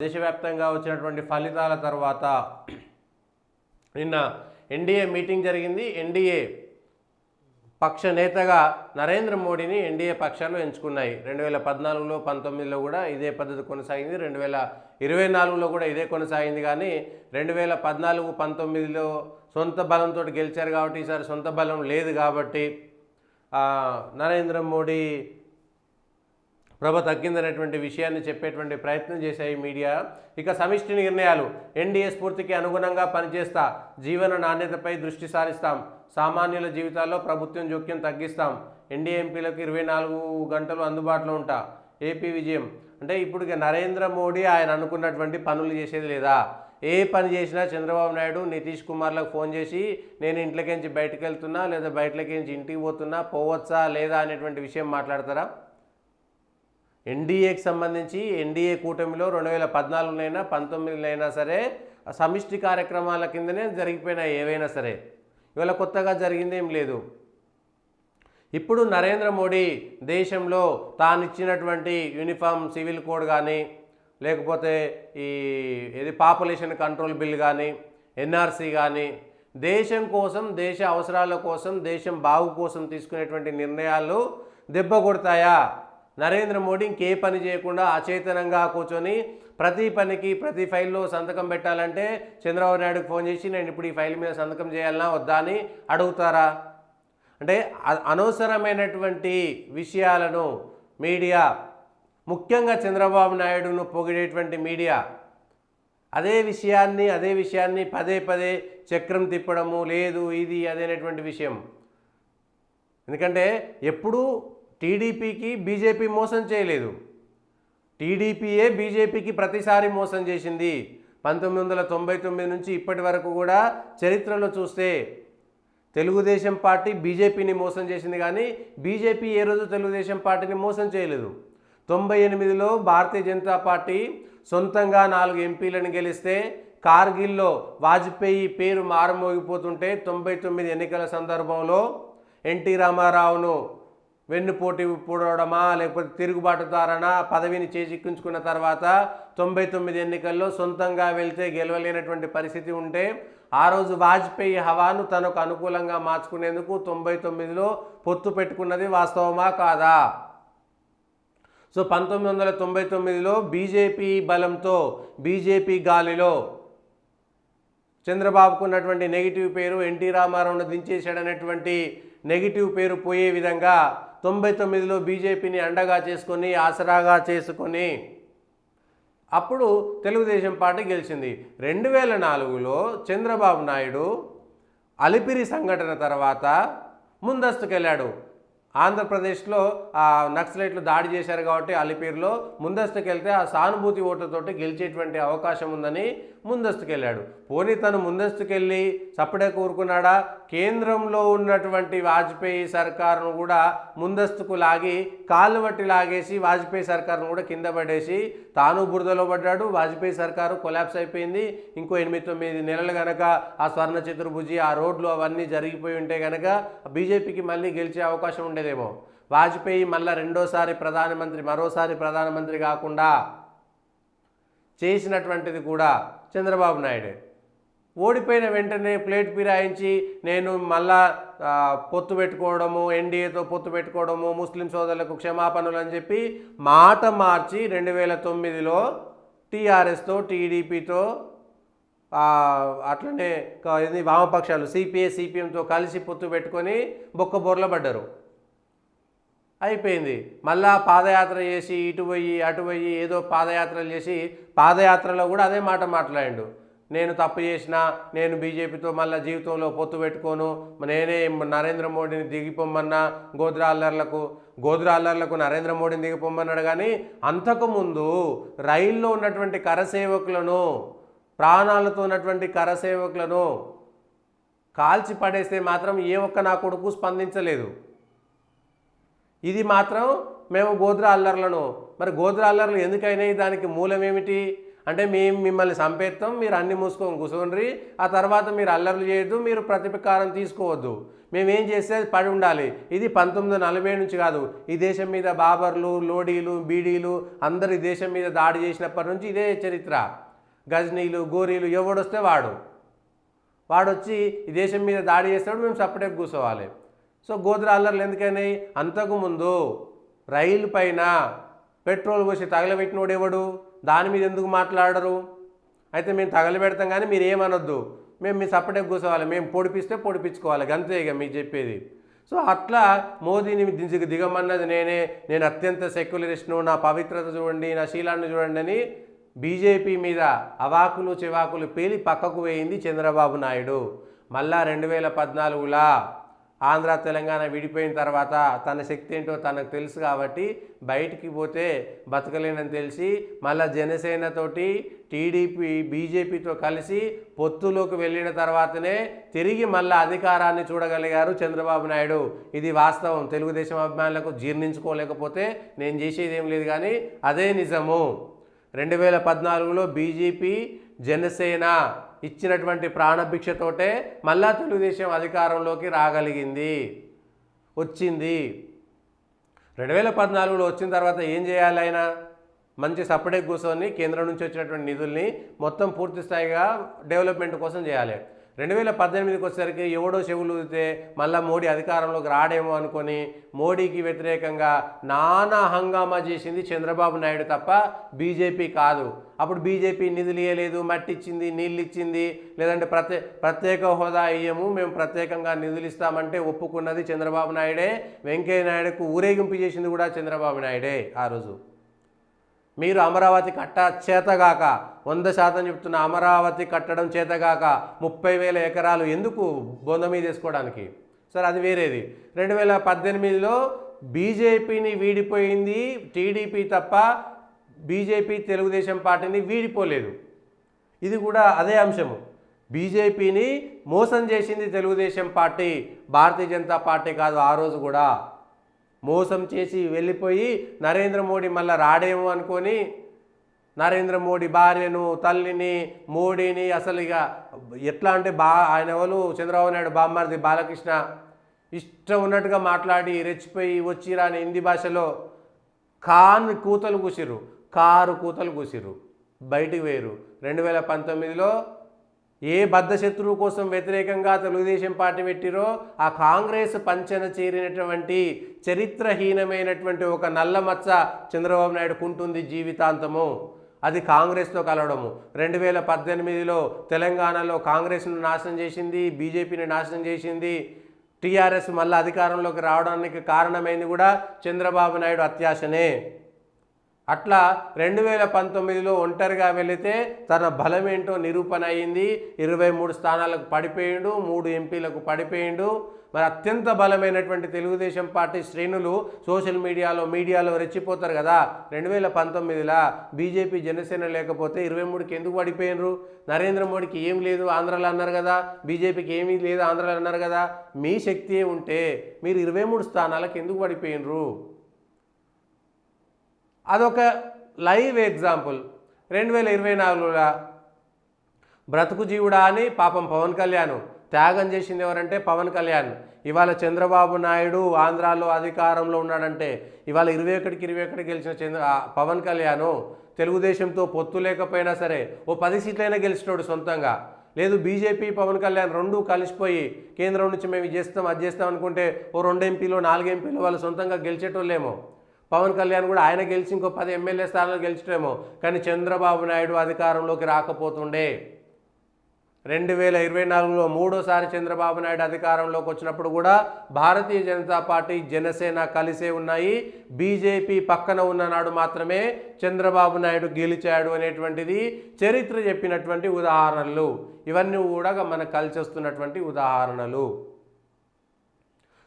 దేశవ్యాప్తంగా వచ్చినటువంటి ఫలితాల తర్వాత నిన్న ఎన్డీఏ మీటింగ్ జరిగింది. ఎన్డీఏ పక్ష నేతగా నరేంద్ర మోడీని ఎన్డీఏ పక్షాలు ఎంచుకున్నాయి. 2014లో 19లో కూడా ఇదే పద్ధతి కొనసాగింది. 2024లో కూడా ఇదే కొనసాగింది. కానీ 2014, 19లో సొంత బలంతో గెలిచారు కాబట్టి ఈసారి సొంత బలం లేదు కాబట్టి నరేంద్ర మోడీ ప్రభ తగ్గిందనేటువంటి విషయాన్ని చెప్పేటువంటి ప్రయత్నం చేశాయి మీడియా. ఇక సమిష్టి నిర్ణయాలు, ఎన్డీఏ స్ఫూర్తికి అనుగుణంగా పనిచేస్తా, జీవన నాణ్యతపై దృష్టి సారిస్తాం, సామాన్యుల జీవితాల్లో ప్రభుత్వం జోక్యం తగ్గిస్తాం, ఎన్డీఏ ఎంపీలకు 24 గంటలు అందుబాటులో ఉంటా, ఏపీ విజయం. అంటే ఇప్పుడు ఇక నరేంద్ర మోడీ ఆయన అనుకున్నటువంటి పనులు చేసేది లేదా? ఏ పని చేసినా చంద్రబాబు నాయుడు నితీష్ కుమార్లకు ఫోన్ చేసి నేను ఇంట్లోకించి బయటకు వెళ్తున్నా లేదా బయటలోకించి ఇంటికి పోతున్నా, పోవచ్చా లేదా అనేటువంటి విషయం మాట్లాడతారా? ఎన్డీఏకి సంబంధించి ఎన్డీఏ కూటమిలో 2014నైనా 19నైనా సరే సమిష్టి కార్యక్రమాల కిందనే జరిగిపోయినాయి ఏవైనా సరే. ఇవాళ కొత్తగా జరిగిందేం లేదు. ఇప్పుడు నరేంద్ర మోడీ దేశంలో తాను ఇచ్చినటువంటి యూనిఫామ్ సివిల్ కోడ్ కానీ లేకపోతే ఇది పాపులేషన్ కంట్రోల్ బిల్ కానీ ఎన్ఆర్సీ కానీ దేశం కోసం, దేశ అవసరాల కోసం, దేశం బాగు కోసం తీసుకునేటువంటి నిర్ణయాలు దెబ్బ కొడతాయా? నరేంద్ర మోడీ ఇంకే పని చేయకుండా అచేతనంగా కూర్చొని ప్రతి పనికి ప్రతి ఫైల్లో సంతకం పెట్టాలంటే చంద్రబాబు నాయుడుకి ఫోన్ చేసి నేను ఇప్పుడు ఈ ఫైల్ మీద సంతకం చేయాలన్నా వద్దా అని అడుగుతారా? అంటే అనవసరమైనటువంటి విషయాలను మీడియా, ముఖ్యంగా చంద్రబాబు నాయుడును పొగిడేటువంటి మీడియా అదే విషయాన్ని పదే పదే చక్రం తిప్పడము లేదు, ఇది అదేనేటువంటి విషయం. ఎందుకంటే ఎప్పుడూ టీడీపీకి బీజేపీ మోసం చేయలేదు. టీడీపీయే బీజేపీకి ప్రతిసారి మోసం చేసింది. 1999 నుంచి ఇప్పటి వరకు కూడా చరిత్రలో చూస్తే తెలుగుదేశం పార్టీ బీజేపీని మోసం చేసింది, కానీ బీజేపీ ఏ రోజు తెలుగుదేశం పార్టీని మోసం చేయలేదు. 98లో భారతీయ జనతా పార్టీ సొంతంగా 4 ఎంపీలను గెలిస్తే కార్గిల్లో వాజ్పేయి పేరు మారుమోగిపోతుంటే 99 ఎన్నికల సందర్భంలో ఎన్టీ రామారావును వెన్నుపోటీ పూడవడమా లేకపోతే తిరుగుబాటుదారనా పదవిని చేజిక్కించుకున్న తర్వాత 99 ఎన్నికల్లో సొంతంగా వెళ్తే గెలవలేనటువంటి పరిస్థితి ఉంటే ఆ రోజు వాజ్పేయి హవాను తనకు అనుకూలంగా మార్చుకునేందుకు 99లో పొత్తు పెట్టుకున్నది వాస్తవమా కాదా? సో 1999లో బీజేపీ బలంతో, బీజేపీ గాలిలో చంద్రబాబుకు ఉన్నటువంటి నెగిటివ్ పేరు, ఎన్టీ రామారావును దించేశాడనేటువంటి నెగిటివ్ పేరు పోయే విధంగా 99లో బీజేపీని అండగా చేసుకొని, ఆసరాగా చేసుకొని అప్పుడు తెలుగుదేశం పార్టీ గెలిచింది. 2004లో చంద్రబాబు నాయుడు అలిపిరి సంఘటన తర్వాత ముందస్తుకెళ్ళాడు. ఆంధ్రప్రదేశ్లో నక్సలైట్లు దాడి చేశారు కాబట్టి అలిపిరిలో ముందస్తుకెళ్తే ఆ సానుభూతి ఓటుతోటి గెలిచేటువంటి అవకాశం ఉందని ముందస్తుకెళ్ళాడు. పోనీ తను ముందస్తుకెళ్ళి సప్పుడే కూరుకున్నాడా? కేంద్రంలో ఉన్నటువంటి వాజ్పేయి సర్కారును కూడా ముందస్తుకు లాగి కాళ్ళు బట్టి లాగేసి వాజ్పేయి సర్కారును కూడా కింద పడేసి తాను బురదలో పడ్డాడు. వాజ్పేయి సర్కారు కొలాప్స్ అయిపోయింది. ఇంకో 8-9 నెలలు కనుక ఆ స్వర్ణ చతుర్భుజి, ఆ రోడ్లు అవన్నీ జరిగిపోయి ఉంటే కనుక బీజేపీకి మళ్ళీ గెలిచే అవకాశం ఉండేదేమో. వాజ్పేయి మళ్ళీ మరోసారి ప్రధానమంత్రి కాకుండా చేసినటువంటిది కూడా చంద్రబాబు నాయుడే. ఓడిపోయిన వెంటనే ప్లేట్ ఫిరాయించి నేను మళ్ళా పొత్తు పెట్టుకోవడము, ఎన్డీఏతో పొత్తు పెట్టుకోవడము, ముస్లిం సోదరులకు క్షమాపణలు అని చెప్పి మాట మార్చి 2009లో టీఆర్ఎస్తో, టీడీపీతో అట్లనే వామపక్షాలు సిపిఐ, సిపిఎంతో కలిసి పొత్తు పెట్టుకొని బొక్కబోర్ల పడ్డారు. అయిపోయింది. మళ్ళా పాదయాత్ర చేసి ఇటు పోయి అటు పోయి ఏదో పాదయాత్రలు చేసి పాదయాత్రలో కూడా అదే మాట మాట్లాడిండు. నేను తప్పు చేసినా, నేను బీజేపీతో మళ్ళీ జీవితంలో పొత్తు పెట్టుకోను, నేనే నరేంద్ర మోడీని దిగిపోమ్మన్నా గోద్రా అల్లర్లకు నరేంద్ర మోడీని దిగిపోమ్మన్నాడు. కానీ అంతకుముందు రైల్లో ఉన్నటువంటి కరసేవకులను, ప్రాణాలతో ఉన్నటువంటి కరసేవకులను కాల్చి పడేస్తే మాత్రం ఏ ఒక్క నా కొడుకు స్పందించలేదు. ఇది మాత్రం మేము గోద్రా అల్లర్లను, మరి గోద్రా అల్లర్లు ఎందుకైనాయి? దానికి మూలం ఏమిటి అంటే మేము మిమ్మల్ని చంపేస్తాం, మీరు అన్ని మూసుకొని కూర్చోండి, ఆ తర్వాత మీరు అల్లర్లు చేయొద్దు, మీరు ప్రతిపకారం తీసుకోవద్దు, మేమేం చేస్తే అది పడి ఉండాలి. ఇది 1940 నుంచి కాదు, ఈ దేశం మీద బాబర్లు, లోడీలు, బీడీలు అందరు ఈ దేశం మీద దాడి చేసినప్పటి నుంచి ఇదే చరిత్ర. గజనీలు, గోరీలు ఎవడొస్తే వాడొచ్చి ఈ దేశం మీద దాడి చేస్తాడు, మేము సపరేట్ కూర్చోవాలి. సో గోద్రా అల్లర్లు ఎందుకైనాయి? అంతకుముందు రైలు పైన పెట్రోల్ పోసి తగలబెట్టినోడు ఎవడు? దాని మీద ఎందుకు మాట్లాడరు? అయితే మేము తగలబెడతాం కానీ మీరు ఏమనొద్దు, మేము మీ సపరేట్ కూర్చోవాలి, మేము పొడిపిస్తే పొడిపించుకోవాలి, అంతే ఇక మీకు చెప్పేది. సో అట్లా మోదీని దిగమన్నది నేను అత్యంత సెక్యులరిస్ట్ను, నా పవిత్రత చూడండి, నా శీలాన్ని చూడండి అని బీజేపీ మీద అవాకులు చివాకులు పేలి పక్కకు వేయింది చంద్రబాబు నాయుడు. మళ్ళా 2014లో ఆంధ్ర తెలంగాణ విడిపోయిన తర్వాత తన శక్తి ఏంటో తనకు తెలుసు కాబట్టి బయటికి పోతే బతకలేనని తెలిసి మళ్ళా జనసేనతోటి టీడీపీ బీజేపీతో కలిసి పొత్తులోకి వెళ్ళిన తర్వాతనే తిరిగి మళ్ళీ అధికారాన్ని చూడగలిగారు చంద్రబాబు నాయుడు. ఇది వాస్తవం. తెలుగుదేశం అభిమానులకు జీర్ణించుకోలేకపోతే నేను చేసేది ఏం లేదు, కానీ అదే నిజము. 2014లో బీజేపీ జనసేన ఇచ్చినటువంటి ప్రాణభిక్షతోటే మళ్ళా తెలుగుదేశం అధికారంలోకి రాగలిగింది, వచ్చింది. 2014లో వచ్చిన తర్వాత ఏం చేయాలి? ఆయన మంచి సపరేట్ కూర్చొని కేంద్రం నుంచి వచ్చినటువంటి నిధుల్ని మొత్తం పూర్తి స్థాయిగా డెవలప్మెంట్ కోసం చేయాలి. 2018కి వచ్చేసరికి ఎవడో చెవులు ఊదితే మళ్ళీ మోడీ అధికారంలోకి రాడేమో అనుకొని మోడీకి వ్యతిరేకంగా నానా హంగామా చేసింది చంద్రబాబు నాయుడు తప్ప బీజేపీ కాదు. అప్పుడు బీజేపీ నిధులు ఇవ్వలేదు, మట్టి ఇచ్చింది, నీళ్ళు ఇచ్చింది, లేదంటే ప్రత్యేక హోదా ఇయ్యము, మేము ప్రత్యేకంగా నిధులు ఇస్తామంటే ఒప్పుకున్నది చంద్రబాబు నాయుడే. వెంకయ్య నాయుడుకు ఊరేగింపు చేసింది కూడా చంద్రబాబు నాయుడే. ఆ రోజు మీరు అమరావతి చేతగాక 100% చెప్తున్న అమరావతి కట్టడం చేతగాక 30,000 ఎకరాలు ఎందుకు బొంద మీద వేసుకోవడానికి? సరే అది వేరేది. 2018లో బీజేపీని వీడిపోయింది టీడీపీ తప్ప బీజేపీ తెలుగుదేశం పార్టీని వీడిపోలేదు. ఇది కూడా అదే అంశము. బీజేపీని మోసం చేసింది తెలుగుదేశం పార్టీ, భారతీయ జనతా పార్టీ కాదు. ఆ రోజు కూడా మోసం చేసి వెళ్ళిపోయి నరేంద్ర మోడీ మళ్ళీ రాడేమో అనుకొని నరేంద్ర మోడీ భార్యను, తల్లిని, మోడీని అసలు ఇక ఎట్లా అంటే ఆయన ఎవరు చంద్రబాబు నాయుడు బామ్మర్ది బాలకృష్ణ ఇష్టం ఉన్నట్టుగా మాట్లాడి రెచ్చిపోయి వచ్చిరా అని హిందీ భాషలో కారు కూతలు కూసిర్రు, బయటికి వేయరు. 2019లో ఏ బద్ధశత్రువు కోసం వ్యతిరేకంగా తెలుగుదేశం పార్టీ పెట్టిరో ఆ కాంగ్రెస్ పంచన చేరినటువంటి చరిత్రహీనమైనటువంటి ఒక నల్లమచ్చ చంద్రబాబు నాయుడుకు ఉంటుంది జీవితాంతము. అది కాంగ్రెస్తో కలవడము. 2018లో తెలంగాణలో కాంగ్రెస్ను నాశనం చేసింది, బీజేపీని నాశనం చేసింది. టీఆర్ఎస్ మళ్ళీ అధికారంలోకి రావడానికి కారణమైంది కూడా చంద్రబాబు నాయుడు అత్యాశనే. అట్లా 2019లో ఒంటరిగా వెళితే తన బలమేంటో నిరూపణ అయింది. 23 స్థానాలకు పడిపోయిండు, 3 ఎంపీలకు పడిపోయిండు. మరి అత్యంత బలమైనటువంటి తెలుగుదేశం పార్టీ శ్రేణులు సోషల్ మీడియాలో రెచ్చిపోతారు కదా. 2019లో బీజేపీ జనసేన లేకపోతే 23కి ఎందుకు పడిపోయినరు? నరేంద్ర మోడీకి ఏం లేదు ఆంధ్రాలో అన్నారు కదా, బీజేపీకి ఏమీ లేదు ఆంధ్రాలో అన్నారు కదా. మీ శక్తి ఉంటే మీరు 23 స్థానాలకు ఎందుకు పడిపోయినరు? అదొక లైవ్ ఎగ్జాంపుల్. 2024లో బ్రతుకు జీవుడా అని పాపం పవన్ కళ్యాణ్ త్యాగం చేసింది ఎవరంటే పవన్ కళ్యాణ్. ఇవాళ చంద్రబాబు నాయుడు ఆంధ్రాలో అధికారంలో ఉన్నాడంటే ఇవాళ 21కి 21 గెలిచిన పవన్ కళ్యాణ్ తెలుగుదేశంతో పొత్తు లేకపోయినా సరే ఓ 10 సీట్లైనా గెలిచినోడు సొంతంగా. లేదు బీజేపీ పవన్ కళ్యాణ్ రెండూ కలిసిపోయి కేంద్రం నుంచి మేము చేస్తాం అది చేస్తాం అనుకుంటే ఓ 2 ఎంపీలు 4 ఎంపీలు వాళ్ళు సొంతంగా గెలిచేటోళ్ళేమో. పవన్ కళ్యాణ్ కూడా ఆయన గెలిచి ఇంకో 10 ఎమ్మెల్యే స్థానాలు గెలిచడేమో. కానీ చంద్రబాబు నాయుడు అధికారంలోకి రాకపోతుండే. 2024లో మూడోసారి చంద్రబాబు నాయుడు అధికారంలోకి వచ్చినప్పుడు కూడా భారతీయ జనతా పార్టీ జనసేన కలిసే ఉన్నాయి. బీజేపీ పక్కన ఉన్న నాడు మాత్రమే చంద్రబాబు నాయుడు గెలిచాడు అనేటువంటిది చరిత్ర చెప్పినటువంటి ఉదాహరణలు. ఇవన్నీ కూడా మనకు కలిసి వస్తున్నటువంటి ఉదాహరణలు.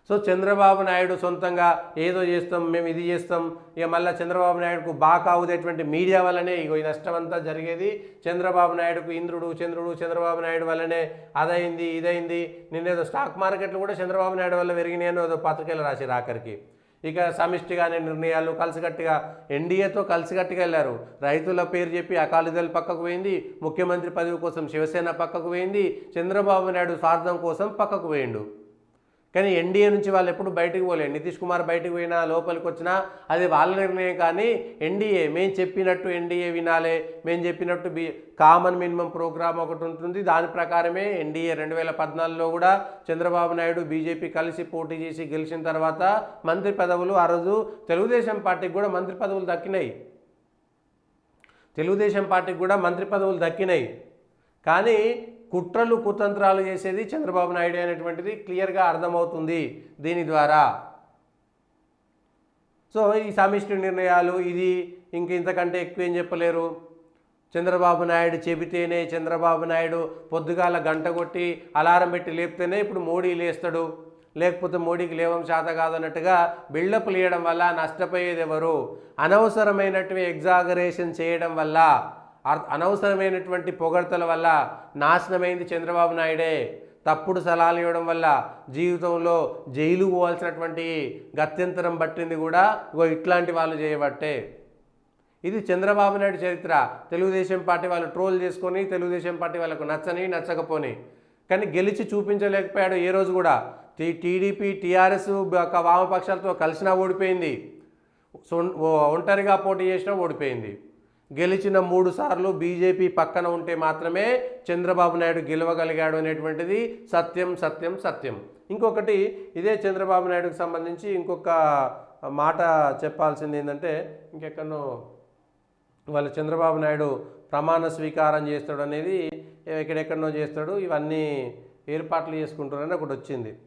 సో చంద్రబాబు నాయుడు సొంతంగా ఏదో చేస్తాం, మేము ఇది చేస్తాం, ఇక మళ్ళీ చంద్రబాబు నాయుడుకు బాగా అవుదేటువంటి మీడియా వల్లనే ఈ నష్టం అంతా జరిగేది. చంద్రబాబు నాయుడుకు ఇంద్రుడు చంద్రుడు చంద్రబాబు నాయుడు వల్లనే అదైంది ఇదైంది. నిన్నేదో స్టాక్ మార్కెట్లు కూడా చంద్రబాబు నాయుడు వల్ల పెరిగినాయని ఏదో పత్రికలు రాశారు ఆఖరికి. ఇక సమిష్టిగానే నిర్ణయాలు కలిసికట్టుగా ఎన్డీఏతో కలిసికట్టుగా వెళ్ళారు. రైతుల పేరు చెప్పి అకాలీదళ్ పక్కకు పోయింది, ముఖ్యమంత్రి పదవి కోసం శివసేన పక్కకు పోయింది, చంద్రబాబు నాయుడు స్వార్థం కోసం పక్కకు పోయిండు. కానీ ఎన్డీఏ నుంచి వాళ్ళు ఎప్పుడు బయటకు పోలేదు. నితీష్ కుమార్ బయటకు పోయినా లోపలికి వచ్చినా అది వాళ్ళ నిర్ణయం. కానీ ఎన్డీఏ మేము చెప్పినట్టు ఎన్డీఏ వినాలే, మేము చెప్పినట్టు కామన్ మినిమం ప్రోగ్రామ్ ఒకటి ఉంటుంది, దాని ప్రకారమే ఎన్డీఏ 2014లో కూడా చంద్రబాబు నాయుడు బీజేపీ కలిసి పోటీ చేసి గెలిచిన తర్వాత మంత్రి పదవులు ఆ రోజు తెలుగుదేశం పార్టీకి కూడా మంత్రి పదవులు దక్కినాయి. తెలుగుదేశం పార్టీకి కూడా మంత్రి పదవులు దక్కినాయి. కానీ కుట్రలు కుతంత్రాలు చేసేది చంద్రబాబు నాయుడు అనేటువంటిది క్లియర్గా అర్థమవుతుంది దీని ద్వారా. సో ఈ సమిష్టి నిర్ణయాలు ఇది ఇంతకంటే ఎక్కువ ఏం చెప్పలేరు. చంద్రబాబు నాయుడు చెబితేనే, చంద్రబాబు నాయుడు పొద్దుగాల గంట కొట్టి అలారం పెట్టి లేపితేనే ఇప్పుడు మోడీ లేస్తాడు, లేకపోతే మోడీకి లేవం శాత కాదన్నట్టుగా బిల్డప్లు ఇవ్వడం వల్ల నష్టపోయేది ఎవరు? అనవసరమైనటువంటి ఎగ్జాగరేషన్ చేయడం వల్ల, అనవసరమైనటువంటి పొగడ్తల వల్ల నాశనమైంది చంద్రబాబు నాయుడే. తప్పుడు సలహాలు ఇవ్వడం వల్ల జీవితంలో జైలు పోవాల్సినటువంటి గత్యంతరం పట్టింది కూడా ఇట్లాంటి వాళ్ళు చేయబట్టే. ఇది చంద్రబాబు నాయుడు చరిత్ర. తెలుగుదేశం పార్టీ వాళ్ళు ట్రోల్ చేసుకొని, తెలుగుదేశం పార్టీ వాళ్ళకు నచ్చని నచ్చకపోని, కానీ గెలిచి చూపించలేకపోయాడు ఏ రోజు కూడా. టీడీపీ టీఆర్ఎస్ వామపక్షాలతో కలిసినా ఓడిపోయింది, ఒంటరిగా పోటీ చేసినా ఓడిపోయింది. గెలిచిన 3 సార్లు బీజేపీ పక్కన ఉంటే మాత్రమే చంద్రబాబు నాయుడు గెలవగలిగాడు అనేటువంటిది సత్యం సత్యం సత్యం. ఇంకొకటి ఇదే చంద్రబాబు నాయుడుకి సంబంధించి ఇంకొక మాట చెప్పాల్సింది ఏంటంటే, ఇంకెక్కడో వాళ్ళ చంద్రబాబు నాయుడు ప్రమాణ స్వీకారం చేస్తాడు అనేది ఎక్కడెక్కడనో చేస్తాడు, ఇవన్నీ ఏర్పాట్లు చేసుకుంటారని ఒకటి వచ్చింది.